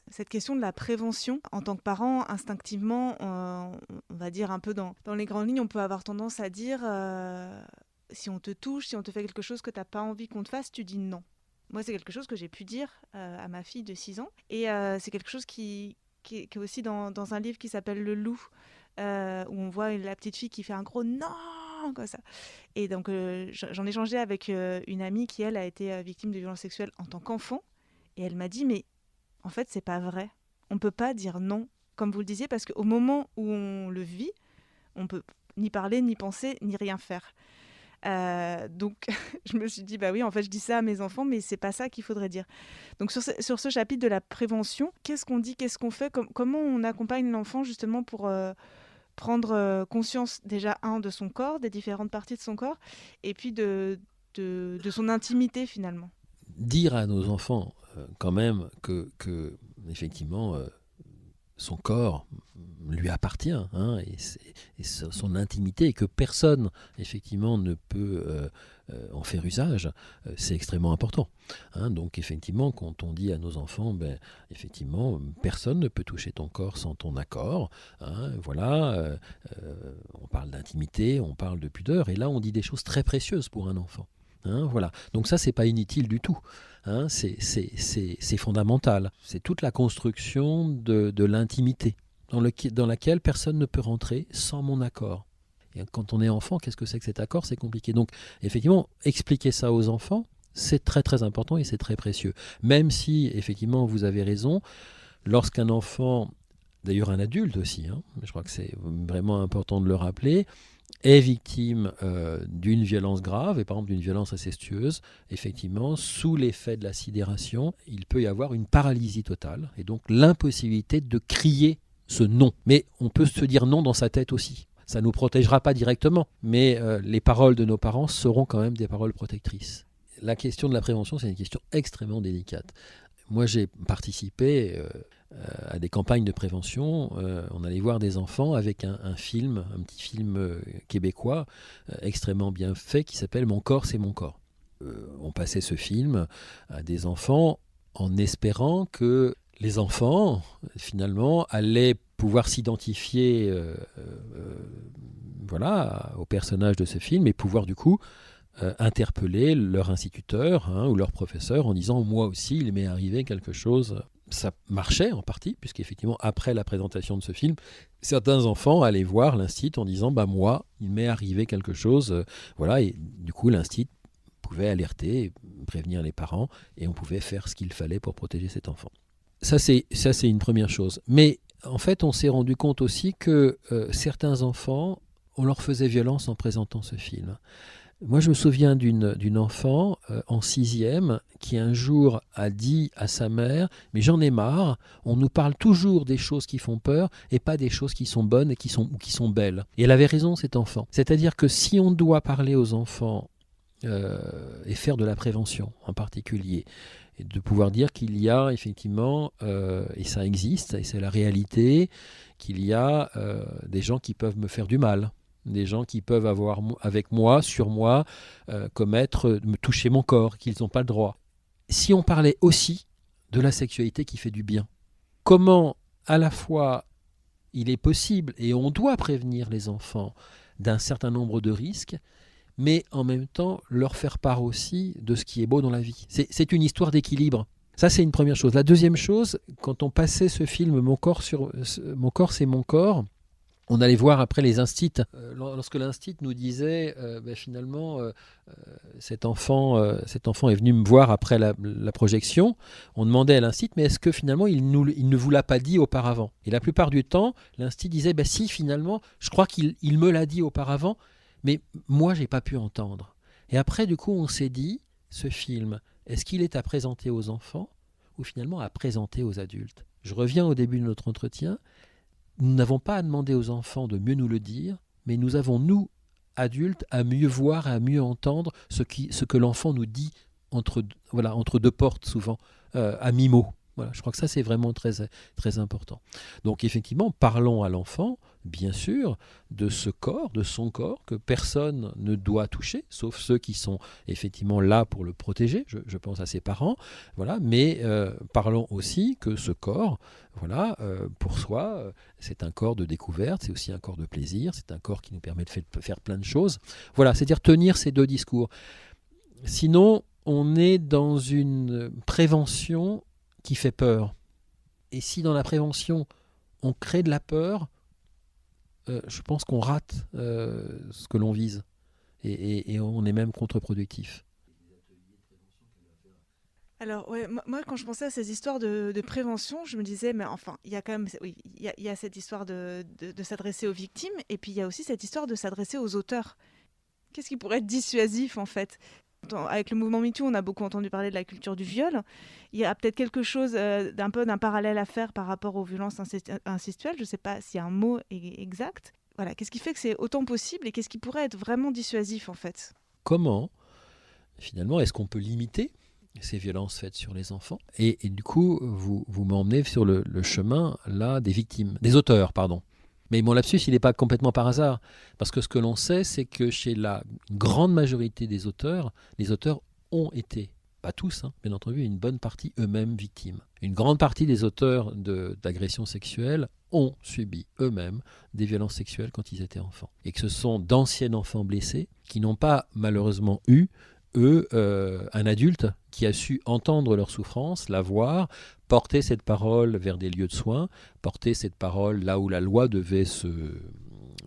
cette question de la prévention, en tant que parent, instinctivement, on va dire un peu dans les grandes lignes, on peut avoir tendance à dire si on te touche, si on te fait quelque chose que tu n'as pas envie qu'on te fasse, tu dis non. Moi, c'est quelque chose que j'ai pu dire à ma fille de 6 ans. Et c'est quelque chose qui est aussi dans un livre qui s'appelle Le Loup, où on voit la petite fille qui fait un gros non comme ça. Et donc, j'en ai échangé avec une amie qui, elle, a été victime de violences sexuelles en tant qu'enfant. Et elle m'a dit, mais en fait, c'est pas vrai. On peut pas dire non, comme vous le disiez, parce qu'au moment où on le vit, on peut ni parler, ni penser, ni rien faire. Donc, je me suis dit, bah oui, en fait, je dis ça à mes enfants, mais c'est pas ça qu'il faudrait dire. Donc, sur ce chapitre de la prévention, qu'est-ce qu'on dit, qu'est-ce qu'on fait, comment on accompagne l'enfant justement pour prendre conscience déjà, de son corps, des différentes parties de son corps, et puis de son intimité finalement. Dire à nos enfants quand même que effectivement, son corps, lui appartient, et son intimité, et que personne, effectivement, ne peut en faire usage, c'est extrêmement important. Donc, effectivement, quand on dit à nos enfants, effectivement, personne ne peut toucher ton corps sans ton accord. On parle d'intimité, on parle de pudeur, et là, on dit des choses très précieuses pour un enfant. Voilà. Donc ça, c'est pas inutile du tout. C'est fondamental. C'est toute la construction de l'intimité dans laquelle personne ne peut rentrer sans mon accord. Et quand on est enfant, qu'est-ce que c'est que cet accord? C'est compliqué. Donc, effectivement, expliquer ça aux enfants, c'est très très important et c'est très précieux. Même si, effectivement, vous avez raison, lorsqu'un enfant, d'ailleurs un adulte aussi, je crois que c'est vraiment important de le rappeler, est victime d'une violence grave, et par exemple d'une violence incestueuse, effectivement, sous l'effet de la sidération, il peut y avoir une paralysie totale, et donc l'impossibilité de crier ce non. Mais on peut se dire non dans sa tête aussi. Ça ne nous protégera pas directement, mais les paroles de nos parents seront quand même des paroles protectrices. La question de la prévention, c'est une question extrêmement délicate. Moi, j'ai participé à des campagnes de prévention. On allait voir des enfants avec un petit film québécois extrêmement bien fait qui s'appelle « Mon corps, c'est mon corps ». On passait ce film à des enfants en espérant que les enfants, finalement, allaient pouvoir s'identifier au personnage de ce film et pouvoir du coup interpeller leur instituteur ou leur professeur en disant « moi aussi, il m'est arrivé quelque chose ». Ça marchait en partie, puisqu'effectivement, après la présentation de ce film, certains enfants allaient voir l'instit en disant « moi, il m'est arrivé quelque chose ». Et du coup, l'instit pouvait alerter, prévenir les parents, et on pouvait faire ce qu'il fallait pour protéger cet enfant. Ça, c'est une première chose. Mais en fait, on s'est rendu compte aussi que certains enfants, on leur faisait violence en présentant ce film. Moi, je me souviens d'une enfant en 6e qui un jour a dit à sa mère « mais j'en ai marre, on nous parle toujours des choses qui font peur et pas des choses qui sont bonnes et qui sont belles ». Et elle avait raison, cet enfant. C'est-à-dire que si on doit parler aux enfants et faire de la prévention en particulier, et de pouvoir dire qu'il y a effectivement, et ça existe, et c'est la réalité, qu'il y a des gens qui peuvent me faire du mal. Des gens qui peuvent avoir avec moi, sur moi, me toucher mon corps, qu'ils n'ont pas le droit. Si on parlait aussi de la sexualité qui fait du bien, comment à la fois il est possible et on doit prévenir les enfants d'un certain nombre de risques, mais en même temps leur faire part aussi de ce qui est beau dans la vie. C'est une histoire d'équilibre. Ça, c'est une première chose. La deuxième chose, quand on passait ce film « Mon corps, c'est mon corps », on allait voir après les instits. Lorsque l'instit nous disait finalement cet enfant est venu me voir après la projection, on demandait à l'instit mais est-ce que finalement il ne vous l'a pas dit auparavant? Et la plupart du temps, l'instit disait si finalement, je crois qu'il me l'a dit auparavant, mais moi j'ai pas pu entendre. Et après du coup on s'est dit, ce film, est-ce qu'il est à présenter aux enfants ou finalement à présenter aux adultes? Je reviens au début de notre entretien. Nous n'avons pas à demander aux enfants de mieux nous le dire, mais nous avons, nous, adultes, à mieux voir et à mieux entendre ce que l'enfant nous dit entre deux portes, souvent, à mi-mot. Voilà, je crois que ça, c'est vraiment très, très important. Donc, effectivement, parlons à l'enfant, bien sûr, de ce corps, de son corps, que personne ne doit toucher, sauf ceux qui sont effectivement là pour le protéger. Je pense à ses parents. Mais parlons aussi que ce corps, pour soi, c'est un corps de découverte, c'est aussi un corps de plaisir, c'est un corps qui nous permet de faire plein de choses. C'est-à-dire tenir ces deux discours. Sinon, on est dans une prévention qui fait peur. Et si dans la prévention, on crée de la peur, je pense qu'on rate ce que l'on vise. Et on est même contre-productif. Alors, moi, quand je pensais à ces histoires de prévention, je me disais, mais enfin, il y a quand même, oui, il y a cette histoire de s'adresser aux victimes, et puis il y a aussi cette histoire de s'adresser aux auteurs. Qu'est-ce qui pourrait être dissuasif, en fait? Avec le mouvement MeToo, on a beaucoup entendu parler de la culture du viol. Il y a peut-être quelque chose d'un parallèle à faire par rapport aux violences incestuelles. Je ne sais pas s'il y a un mot exact. Qu'est-ce qui fait que c'est autant possible et qu'est-ce qui pourrait être vraiment dissuasif, en fait? Comment, finalement, est-ce qu'on peut limiter ces violences faites sur les enfants? Et du coup, vous m'emmenez sur le chemin là des victimes, des auteurs, pardon. Mais mon lapsus, il n'est pas complètement par hasard. Parce que ce que l'on sait, c'est que chez la grande majorité des auteurs, les auteurs ont été, pas tous, bien entendu, une bonne partie eux-mêmes victimes. Une grande partie des auteurs d'agressions sexuelles ont subi eux-mêmes des violences sexuelles quand ils étaient enfants. Et que ce sont d'anciens enfants blessés qui n'ont pas malheureusement eu, eux, un adulte qui a su entendre leur souffrance, la voir, porter cette parole vers des lieux de soins, porter cette parole là où la loi devait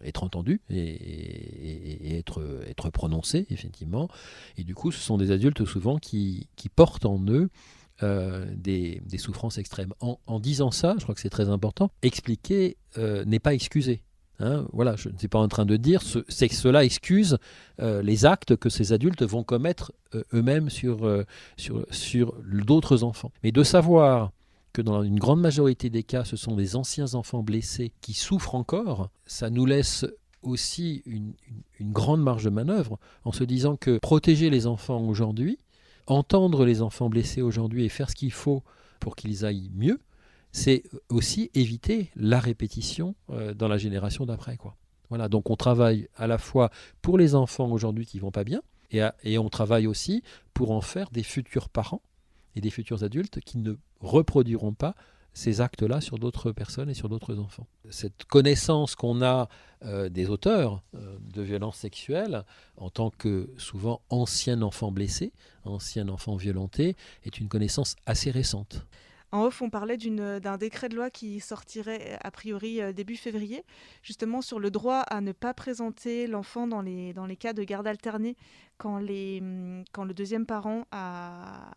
être entendue et être prononcée, effectivement. Et du coup, ce sont des adultes souvent qui portent en eux des souffrances extrêmes. En disant ça, je crois que c'est très important, expliquer n'est pas excuser. Voilà, je ne suis pas en train de dire c'est que cela excuse les actes que ces adultes vont commettre eux-mêmes sur d'autres enfants. Mais de savoir que dans une grande majorité des cas, ce sont des anciens enfants blessés qui souffrent encore, ça nous laisse aussi une grande marge de manœuvre en se disant que protéger les enfants aujourd'hui, entendre les enfants blessés aujourd'hui et faire ce qu'il faut pour qu'ils aillent mieux, c'est aussi éviter la répétition dans la génération d'après, quoi. Voilà, donc on travaille à la fois pour les enfants aujourd'hui qui vont pas bien, et on travaille aussi pour en faire des futurs parents et des futurs adultes qui ne reproduiront pas ces actes-là sur d'autres personnes et sur d'autres enfants. Cette connaissance qu'on a des auteurs de violences sexuelles, en tant que souvent ancien enfant blessé, ancien enfant violenté, est une connaissance assez récente. En off, on parlait d'un décret de loi qui sortirait a priori début février, justement sur le droit à ne pas présenter l'enfant dans les cas de garde alternée quand le deuxième parent a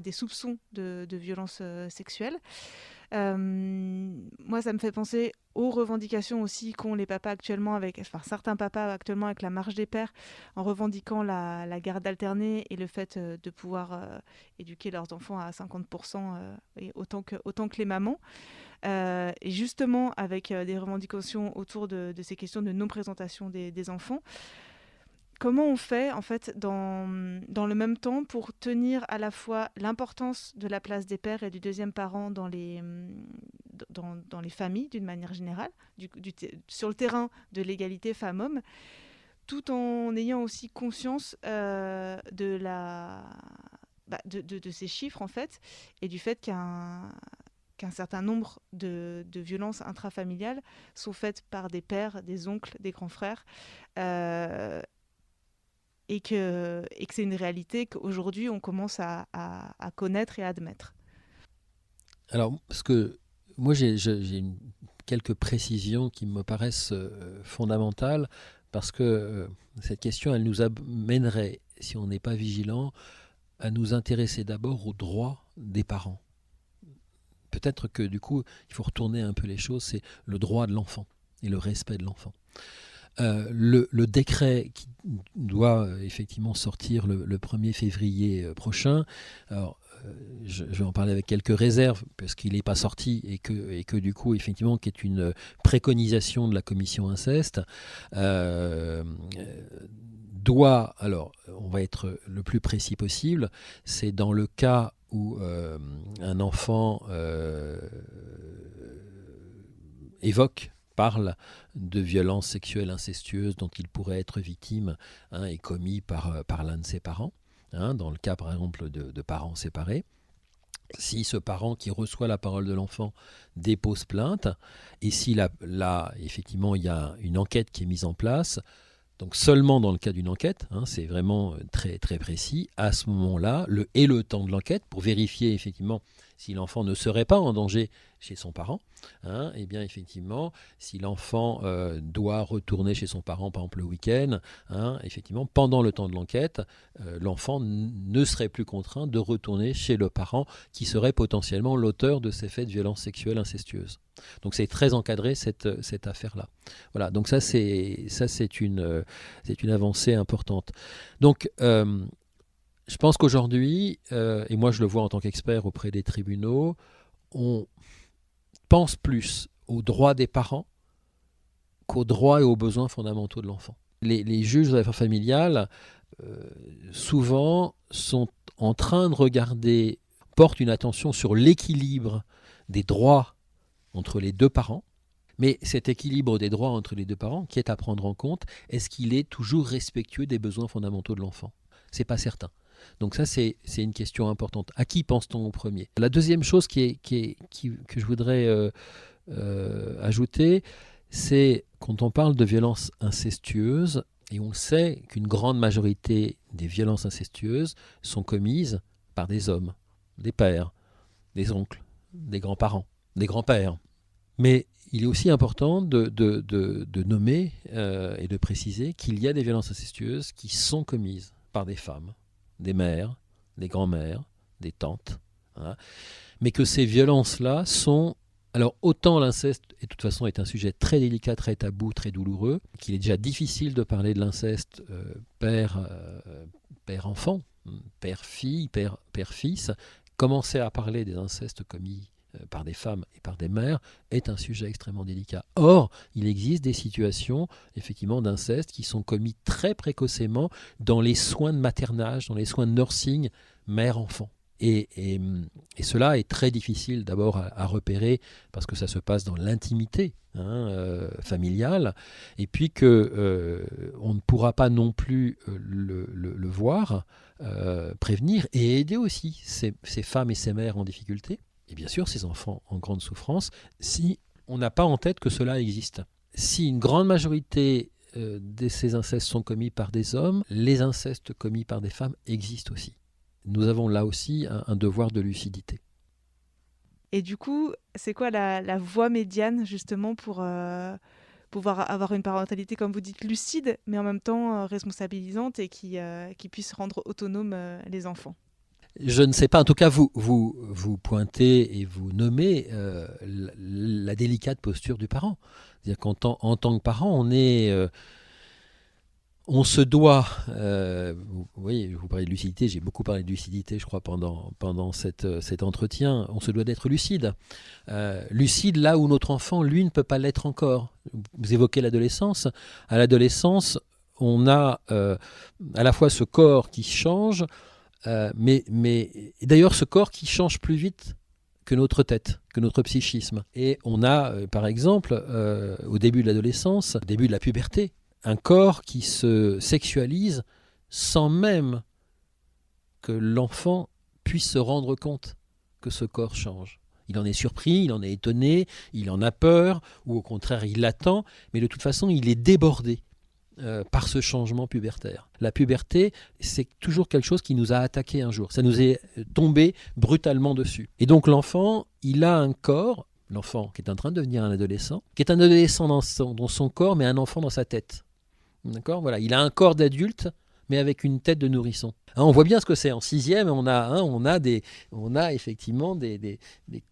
des soupçons de violences sexuelles. Moi, ça me fait penser aux revendications aussi qu'ont les papas actuellement certains papas actuellement avec la marche des pères, en revendiquant la garde alternée et le fait de pouvoir éduquer leurs enfants à 50% et autant que les mamans. Et justement, avec des revendications autour de ces questions de non-présentation des enfants. Comment on fait, en fait, dans le même temps pour tenir à la fois l'importance de la place des pères et du deuxième parent dans les familles, d'une manière générale, sur le terrain de l'égalité femmes-hommes, tout en ayant aussi conscience de ces chiffres, en fait, et du fait qu'un certain nombre de violences intrafamiliales sont faites par des pères, des oncles, des grands frères, et que c'est une réalité qu'aujourd'hui on commence à connaître et à admettre. Alors, moi j'ai quelques précisions qui me paraissent fondamentales, parce que cette question, elle nous amènerait, si on n'est pas vigilant, à nous intéresser d'abord aux droits des parents. Peut-être que du coup, il faut retourner un peu les choses, c'est le droit de l'enfant et le respect de l'enfant. Le décret qui doit effectivement sortir le 1er février prochain, alors je vais en parler avec quelques réserves parce qu'il n'est pas sorti et que du coup effectivement qui est une préconisation de la commission inceste, doit, alors on va être le plus précis possible, c'est dans le cas où un enfant parle de violences sexuelles incestueuses dont il pourrait être victime et commis par l'un de ses parents, dans le cas par exemple de parents séparés. Si ce parent qui reçoit la parole de l'enfant dépose plainte, et si là effectivement il y a une enquête qui est mise en place, donc seulement dans le cas d'une enquête, c'est vraiment très, très précis, à ce moment-là, le temps de l'enquête, pour vérifier effectivement si l'enfant ne serait pas en danger chez son parent, et bien effectivement, si l'enfant doit retourner chez son parent, par exemple le week-end, effectivement, pendant le temps de l'enquête, l'enfant ne serait plus contraint de retourner chez le parent qui serait potentiellement l'auteur de ces faits de violences sexuelles incestueuses. Donc c'est très encadré cette affaire-là. Voilà, donc ça c'est une avancée importante. Donc je pense qu'aujourd'hui, et moi je le vois en tant qu'expert auprès des tribunaux, on pense plus aux droits des parents qu'aux droits et aux besoins fondamentaux de l'enfant. Les juges aux affaires familiales, souvent, sont en train de portent une attention sur l'équilibre des droits entre les deux parents. Mais cet équilibre des droits entre les deux parents, qui est à prendre en compte, est-ce qu'il est toujours respectueux des besoins fondamentaux de l'enfant? C'est pas certain. Donc ça, c'est une question importante. À qui pense-t-on au premier? La deuxième chose que je voudrais ajouter, c'est quand on parle de violences incestueuses, et on sait qu'une grande majorité des violences incestueuses sont commises par des hommes, des pères, des oncles, des grands-parents, des grands-pères. Mais il est aussi important de nommer et de préciser qu'il y a des violences incestueuses qui sont commises par des femmes, des mères, des grands-mères, des tantes, hein, mais que ces violences-là sont... Alors autant l'inceste, et de toute façon, est un sujet très délicat, très tabou, très douloureux, qu'il est déjà difficile de parler de l'inceste père-enfant, père-fille, père-fils. Commencer à parler des incestes commis par des femmes et par des mères est un sujet extrêmement délicat. Or, il existe des situations effectivement d'inceste qui sont commis très précocement dans les soins de maternage, dans les soins de nursing mère-enfant. Et cela est très difficile d'abord à repérer parce que ça se passe dans l'intimité familiale, et puis que on ne pourra pas non plus le voir, prévenir et aider aussi ces femmes et ces mères en difficulté, et bien sûr ces enfants en grande souffrance, si on n'a pas en tête que cela existe. Si une grande majorité de ces incestes sont commis par des hommes, les incestes commis par des femmes existent aussi. Nous avons là aussi un devoir de lucidité. Et du coup, c'est quoi la voie médiane justement pour pouvoir avoir une parentalité, comme vous dites, lucide, mais en même temps responsabilisante et qui puisse rendre autonomes les enfants? Je ne sais pas, en tout cas vous pointez et vous nommez la délicate posture du parent. C'est-à-dire qu'en tant que parent, on se doit, vous voyez, je vous parlais de lucidité, j'ai beaucoup parlé de lucidité, je crois, pendant cet entretien. On se doit d'être lucide. Lucide là où notre enfant, lui, ne peut pas l'être encore. Vous évoquez l'adolescence. À l'adolescence, on a à la fois ce corps qui change, mais d'ailleurs ce corps qui change plus vite que notre tête, que notre psychisme. Et on a, par exemple, au début de l'adolescence, au début de la puberté, un corps qui se sexualise sans même que l'enfant puisse se rendre compte que ce corps change. Il en est surpris, il en est étonné, il en a peur, ou au contraire il l'attend, mais de toute façon il est débordé par ce changement pubertaire. La puberté, c'est toujours quelque chose qui nous a attaqué un jour. Ça nous est tombé brutalement dessus. Et donc l'enfant, il a un corps, l'enfant qui est en train de devenir un adolescent, qui est un adolescent dans son corps, mais un enfant dans sa tête. D'accord, voilà. Il a un corps d'adulte, mais avec une tête de nourrisson. On voit bien ce que c'est. En sixième, on a effectivement des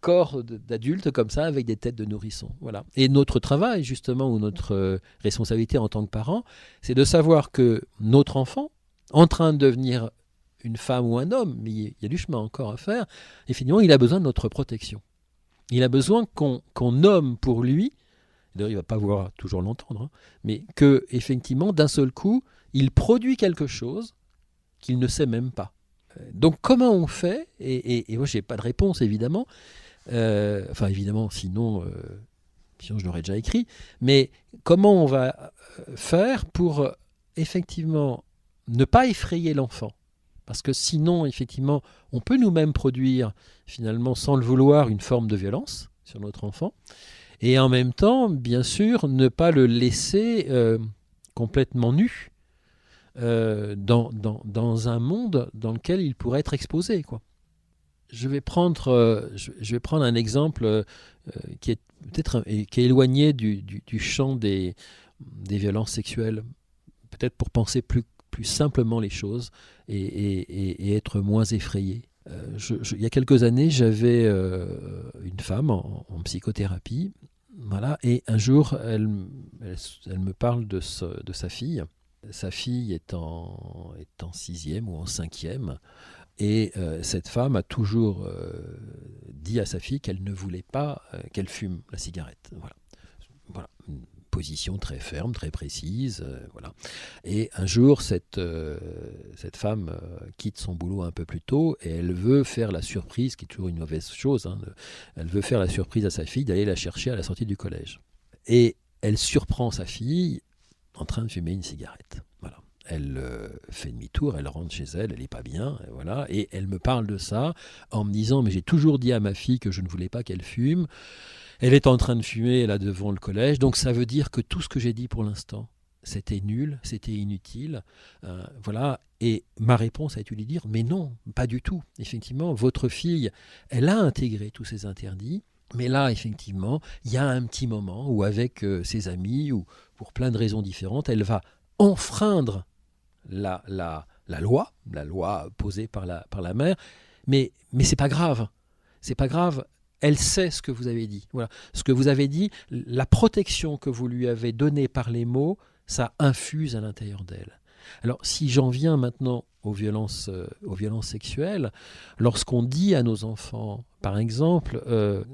corps d'adultes comme ça, avec des têtes de nourrissons. Voilà. Et notre travail, justement, ou notre responsabilité en tant que parent, c'est de savoir que notre enfant, en train de devenir une femme ou un homme, mais il y a du chemin encore à faire, et finalement, il a besoin de notre protection. Il a besoin qu'on nomme pour lui. D'ailleurs, il ne va pas vouloir toujours l'entendre, mais que, effectivement, d'un seul coup, il produit quelque chose qu'il ne sait même pas. Donc, comment on fait? Et moi, je n'ai pas de réponse, évidemment. Évidemment, sinon, je l'aurais déjà écrit. Mais comment on va faire pour, effectivement, ne pas effrayer l'enfant? Parce que sinon, effectivement, on peut nous-mêmes produire, finalement, sans le vouloir, une forme de violence sur notre enfant. Et en même temps, bien sûr, ne pas le laisser complètement nu dans un monde dans lequel il pourrait être exposé, quoi. Je vais prendre un exemple qui est peut-être qui est éloigné du champ des violences sexuelles, peut-être pour penser plus simplement les choses et être moins effrayé. Il y a quelques années, j'avais une femme en psychothérapie. Voilà, et un jour, elle me parle de sa fille. Sa fille est en sixième ou en cinquième. Et cette femme a toujours dit à sa fille qu'elle ne voulait pas qu'elle fume la cigarette. Voilà. Une position très ferme, très précise. Voilà. Et un jour, cette femme quitte son boulot un peu plus tôt et elle veut faire la surprise, qui est toujours une mauvaise chose. Elle veut faire la surprise à sa fille d'aller la chercher à la sortie du collège. Et elle surprend sa fille en train de fumer une cigarette. Voilà. Elle fait demi-tour, elle rentre chez elle, elle n'est pas bien, et voilà. Et elle me parle de ça en me disant, mais j'ai toujours dit à ma fille que je ne voulais pas qu'elle fume. Elle est en train de fumer là devant le collège, donc ça veut dire que tout ce que j'ai dit pour l'instant, c'était nul, c'était inutile. Voilà. Et ma réponse a été de lui dire, mais non, pas du tout. Effectivement, votre fille, elle a intégré tous ces interdits. Mais là, effectivement, il y a un petit moment où avec ses amis, ou pour plein de raisons différentes, elle va enfreindre la loi posée par la mère. Mais c'est pas grave. C'est pas grave. Elle sait ce que vous avez dit. Voilà. Ce que vous avez dit, la protection que vous lui avez donnée par les mots, ça infuse à l'intérieur d'elle. Alors, si j'en viens maintenant aux violences sexuelles, lorsqu'on dit à nos enfants, par exemple,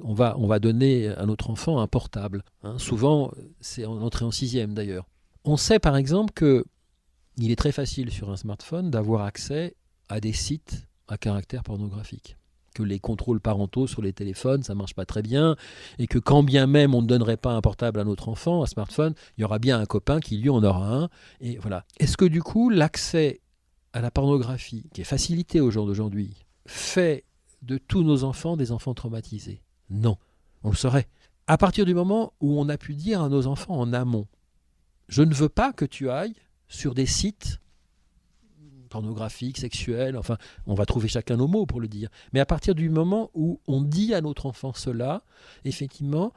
on va donner à notre enfant un portable. Souvent, c'est en entrée en sixième d'ailleurs. On sait par exemple qu'il est très facile sur un smartphone d'avoir accès à des sites à caractère pornographique. Que les contrôles parentaux sur les téléphones, ça ne marche pas très bien, et que quand bien même on ne donnerait pas un portable à notre enfant, un smartphone, il y aura bien un copain qui lui en aura un. Et voilà. Est-ce que du coup, l'accès à la pornographie, qui est facilité au jour d'aujourd'hui, fait de tous nos enfants des enfants traumatisés? Non, on le saurait. À partir du moment où on a pu dire à nos enfants en amont, je ne veux pas que tu ailles sur des sites pornographiques, sexuels, enfin, on va trouver chacun nos mots pour le dire. Mais à partir du moment où on dit à notre enfant cela, effectivement,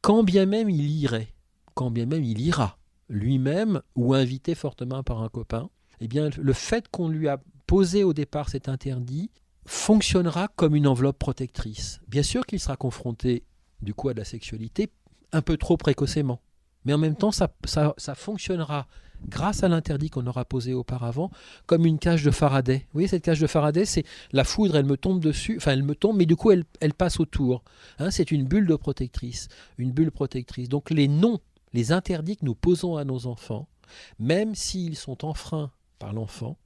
quand bien même il irait, quand bien même il ira, lui-même ou invité fortement par un copain, eh bien, le fait qu'on lui a posé au départ cet interdit fonctionnera comme une enveloppe protectrice. Bien sûr qu'il sera confronté, du coup, à de la sexualité un peu trop précocement. Mais en même temps, ça fonctionnera grâce à l'interdit qu'on aura posé auparavant, comme une cage de Faraday. Vous voyez, cette cage de Faraday, c'est la foudre, elle me tombe dessus, enfin elle me tombe, mais du coup elle passe autour. C'est une bulle protectrice. Donc les noms, les interdits que nous posons à nos enfants, même s'ils sont enfreints par l'enfant,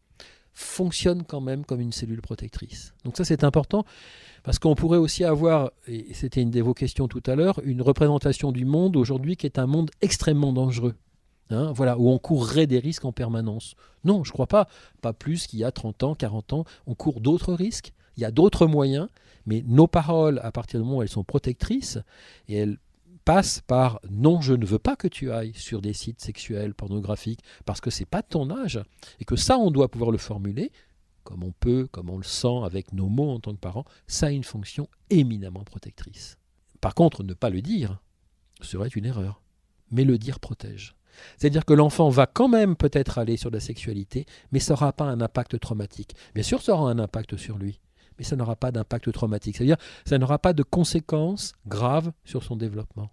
fonctionnent quand même comme une cellule protectrice. Donc ça c'est important, parce qu'on pourrait aussi avoir, et c'était une de vos questions tout à l'heure, une représentation du monde aujourd'hui qui est un monde extrêmement dangereux. Voilà, où on courrait des risques en permanence. Non, je ne crois pas. Pas plus qu'il y a 30 ans, 40 ans. On court d'autres risques. Il y a d'autres moyens. Mais nos paroles, à partir du moment où elles sont protectrices, et elles passent par « non, je ne veux pas que tu ailles sur des sites sexuels, pornographiques, parce que ce n'est pas de ton âge. » Et que ça, on doit pouvoir le formuler, comme on peut, comme on le sent avec nos mots en tant que parents. Ça a une fonction éminemment protectrice. Par contre, ne pas le dire serait une erreur. Mais le dire protège. C'est-à-dire que l'enfant va quand même peut-être aller sur la sexualité, mais ça n'aura pas un impact traumatique. Bien sûr, ça aura un impact sur lui, mais ça n'aura pas d'impact traumatique. C'est-à-dire que ça n'aura pas de conséquences graves sur son développement.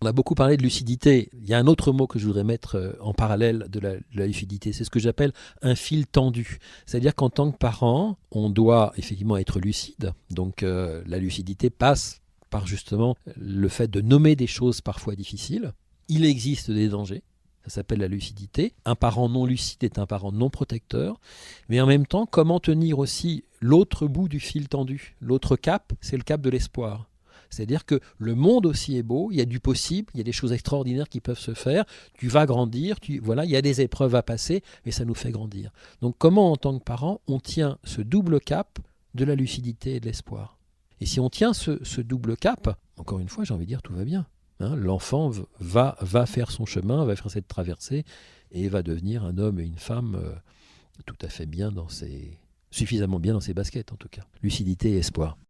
On a beaucoup parlé de lucidité. Il y a un autre mot que je voudrais mettre en parallèle de la lucidité. C'est ce que j'appelle un fil tendu. C'est-à-dire qu'en tant que parent, on doit effectivement être lucide. Donc la lucidité passe par justement le fait de nommer des choses parfois difficiles. Il existe des dangers, ça s'appelle la lucidité. Un parent non lucide est un parent non protecteur. Mais en même temps, comment tenir aussi l'autre bout du fil tendu? L'autre cap, c'est le cap de l'espoir. C'est-à-dire que le monde aussi est beau, il y a du possible, il y a des choses extraordinaires qui peuvent se faire, tu vas grandir, voilà, il y a des épreuves à passer, mais ça nous fait grandir. Donc comment en tant que parent, on tient ce double cap de la lucidité et de l'espoir? Et si on tient ce double cap, encore une fois, j'ai envie de dire, tout va bien. L'enfant va faire son chemin, va faire cette traversée et va devenir un homme et une femme tout à fait bien suffisamment bien dans ses baskets en tout cas. Lucidité et espoir.